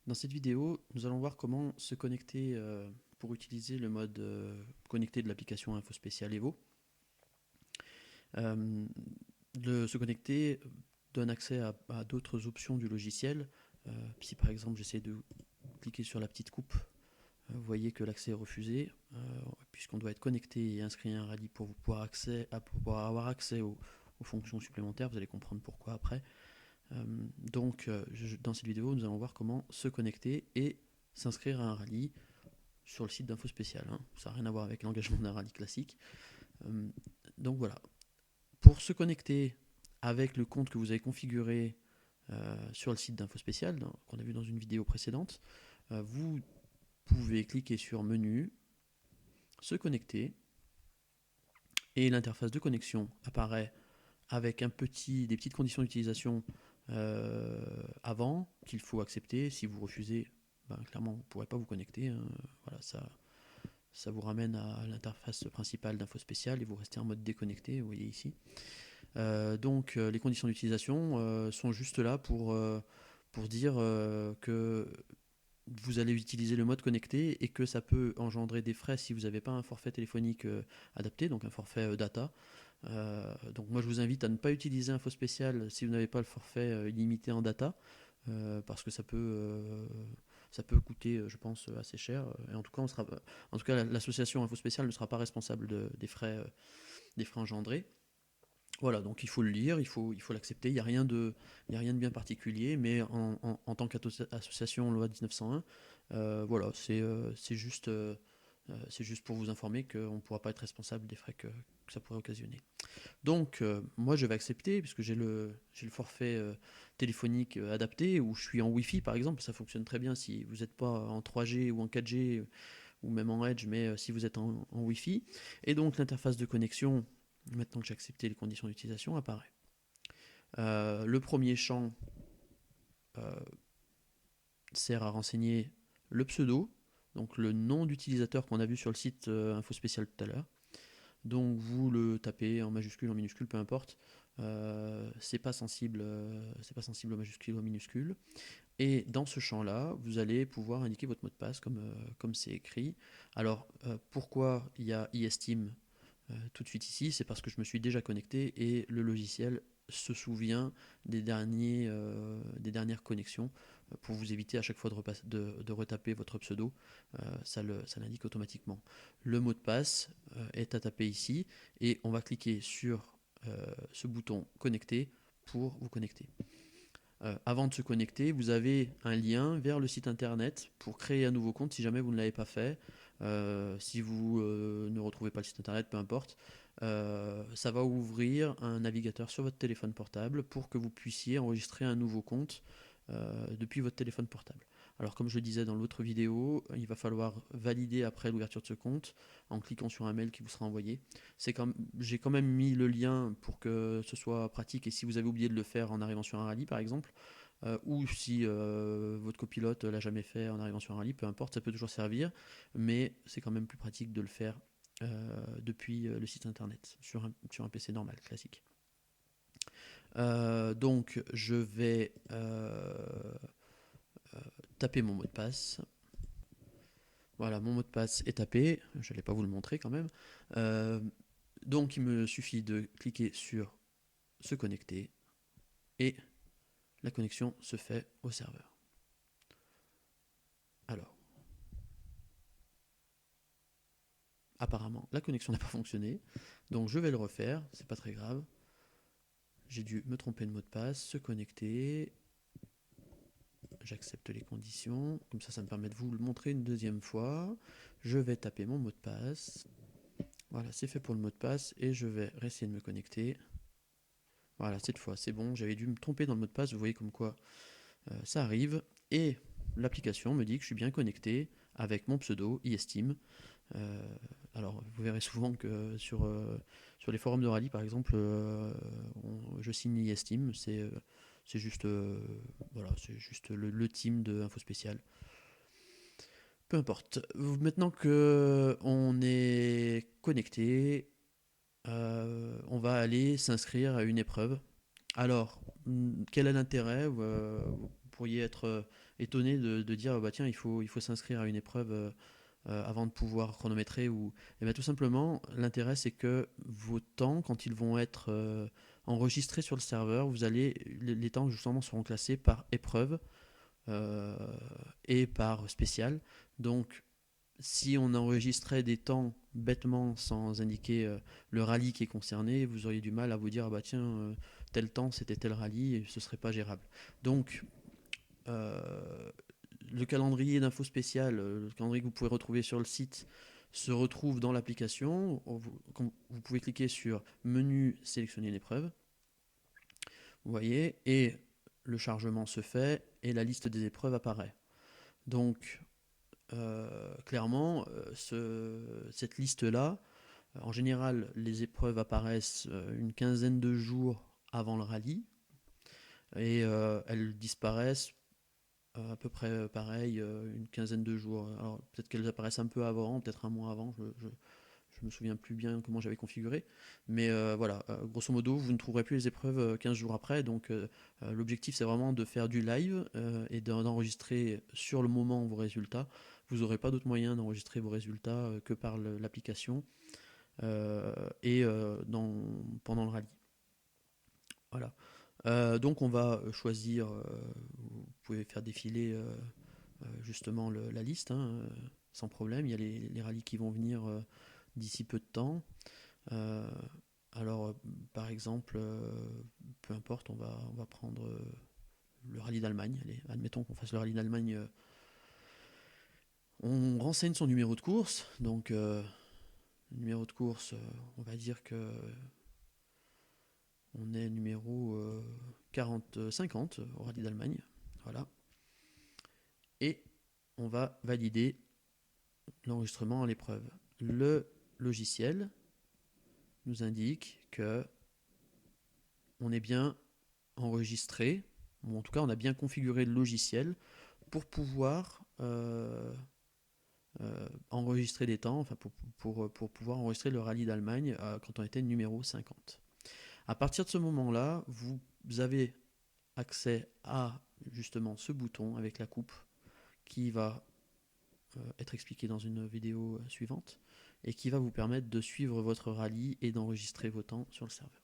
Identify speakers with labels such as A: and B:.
A: Dans cette vidéo, nous allons voir comment se connecter pour utiliser le mode connecté de l'application InfoSpécial Evo. Euh, se connecter donne accès à d'autres options du logiciel. Si par exemple j'essaie de cliquer sur la petite coupe, vous voyez que l'accès est refusé, puisqu'on doit être connecté et inscrit à un rallye pour pouvoir avoir accès aux fonctions supplémentaires. Vous allez comprendre pourquoi après. Dans cette vidéo, nous allons voir comment se connecter et s'inscrire à un rallye sur le site d'Info Spécial. Ça n'a rien à voir avec l'engagement d'un rallye classique. Euh, donc voilà. Pour se connecter avec le compte que vous avez configuré sur le site d'Info Spécial, qu'on a vu dans une vidéo précédente, vous pouvez cliquer sur Menu, se connecter, et l'interface de connexion apparaît avec des petites conditions d'utilisation avant qu'il faut accepter. Si vous refusez, clairement, vous ne pourrez pas vous connecter. Voilà, ça vous ramène à l'interface principale d'Info Spécial et vous restez en mode déconnecté, vous voyez ici. Les conditions d'utilisation sont juste là pour dire que vous allez utiliser le mode connecté et que ça peut engendrer des frais si vous n'avez pas un forfait téléphonique adapté, donc un forfait data. Donc moi je vous invite à ne pas utiliser Info Spécial si vous n'avez pas le forfait illimité en data, parce que ça peut coûter, je pense, assez cher. Et en tout cas, l'association Info Spécial ne sera pas responsable des frais engendrés. Voilà, donc il faut le lire, il faut l'accepter. Il y a rien de bien particulier, mais en tant qu'association loi 1901, voilà, c'est juste pour vous informer qu'on ne pourra pas être responsable des frais que ça pourrait occasionner. Donc, moi, je vais accepter, puisque j'ai le forfait téléphonique adapté, où je suis en Wi-Fi, par exemple. Ça fonctionne très bien si vous n'êtes pas en 3G ou en 4G, ou même en Edge, mais si vous êtes en Wi-Fi. Et donc, l'interface de connexion, maintenant que j'ai accepté les conditions d'utilisation, apparaît. Le premier champ euh, sert à renseigner le pseudo, donc le nom d'utilisateur qu'on a vu sur le site Info Spécial tout à l'heure. Donc vous le tapez en majuscule, en minuscule, peu importe. C'est pas sensible aux majuscules ou aux minuscules. Et dans ce champ-là, vous allez pouvoir indiquer votre mot de passe comme c'est écrit. Alors pourquoi il y a iSteam tout de suite ici? C'est parce que je me suis déjà connecté et le logiciel se souvient des dernières connexions pour vous éviter à chaque fois de retaper votre pseudo. Ça l'indique automatiquement. Le mot de passe est à taper ici et on va cliquer sur ce bouton connecter pour vous connecter. Avant de se connecter, vous avez un lien vers le site internet pour créer un nouveau compte si jamais vous ne l'avez pas fait. Si vous ne retrouvez pas le site internet, peu importe. Ça va ouvrir un navigateur sur votre téléphone portable pour que vous puissiez enregistrer un nouveau compte depuis votre téléphone portable. Alors comme je le disais dans l'autre vidéo, il va falloir valider après l'ouverture de ce compte en cliquant sur un mail qui vous sera envoyé. J'ai quand même mis le lien pour que ce soit pratique et si vous avez oublié de le faire en arrivant sur un rallye par exemple, ou si votre copilote l'a jamais fait en arrivant sur un rallye, peu importe, ça peut toujours servir, mais c'est quand même plus pratique de le faire depuis le site internet sur un PC normal, classique. Donc je vais taper mon mot de passe. Voilà, mon mot de passe est tapé. Je n'allais pas vous le montrer quand même. Euh, donc, il me suffit de cliquer sur se connecter et la connexion se fait au serveur. Alors, apparemment, la connexion n'a pas fonctionné. Donc, je vais le refaire. C'est pas très grave. J'ai dû me tromper de mot de passe, se connecter. J'accepte les conditions. Comme ça me permet de vous le montrer une deuxième fois. Je vais taper mon mot de passe. Voilà, c'est fait pour le mot de passe et je vais essayer de me connecter. Voilà, cette fois, c'est bon. J'avais dû me tromper dans le mot de passe. Vous voyez comme quoi ça arrive. Et l'application me dit que je suis bien connecté avec mon pseudo iSteam. Alors, vous verrez souvent que sur les forums de rallye, par exemple, je signe iSteam. C'est juste, voilà, c'est juste le team de Info Spécial. Peu importe. Maintenant que on est connecté, on va aller s'inscrire à une épreuve. Alors, quel est l'intérêt pourriez être étonné de dire bah tiens il faut s'inscrire à une épreuve avant de pouvoir chronométrer ou et bien tout simplement l'intérêt c'est que vos temps quand ils vont être enregistrés sur le serveur, vous allez les temps justement seront classés par épreuve euh, et par spécial. Donc si on enregistrait des temps bêtement sans indiquer le rallye qui est concerné, vous auriez du mal à vous dire ah bah tiens tel temps c'était tel rallye et ce serait pas gérable. Donc euh, le calendrier d'infos spéciales, le calendrier que vous pouvez retrouver sur le site, se retrouve dans l'application. Vous pouvez cliquer sur menu sélectionner une épreuve, vous voyez, et le chargement se fait et la liste des épreuves apparaît. Donc clairement, cette liste-là, en général, les épreuves apparaissent une quinzaine de jours avant le rallye et elles disparaissent à peu près pareil, une quinzaine de jours. Alors peut-être qu'elles apparaissent un peu avant, peut-être un mois avant, je me souviens plus bien comment j'avais configuré. Mais voilà, grosso modo, vous ne trouverez plus les épreuves 15 jours après. Donc l'objectif, c'est vraiment de faire du live et d'enregistrer sur le moment vos résultats. Vous n'aurez pas d'autre moyen d'enregistrer vos résultats que par l'application et pendant le rallye. Voilà. Donc on va choisir, vous pouvez faire défiler justement la liste sans problème. Il y a les rallyes qui vont venir d'ici peu de temps. Euh, alors, par exemple, peu importe, on va prendre le rallye d'Allemagne. Allez, admettons qu'on fasse le rallye d'Allemagne. On renseigne son numéro de course. Donc, le numéro de course, on va dire que on est numéro 50 au rallye d'Allemagne. Voilà. Et on va valider l'enregistrement à l'épreuve. Le logiciel nous indique que on est bien enregistré, ou en tout cas on a bien configuré le logiciel pour pouvoir enregistrer des temps, enfin pour pouvoir enregistrer le rallye d'Allemagne quand on était numéro 50. À partir de ce moment-là, vous avez accès à justement ce bouton avec la coupe qui va être expliqué dans une vidéo suivante et qui va vous permettre de suivre votre rallye et d'enregistrer vos temps sur le serveur.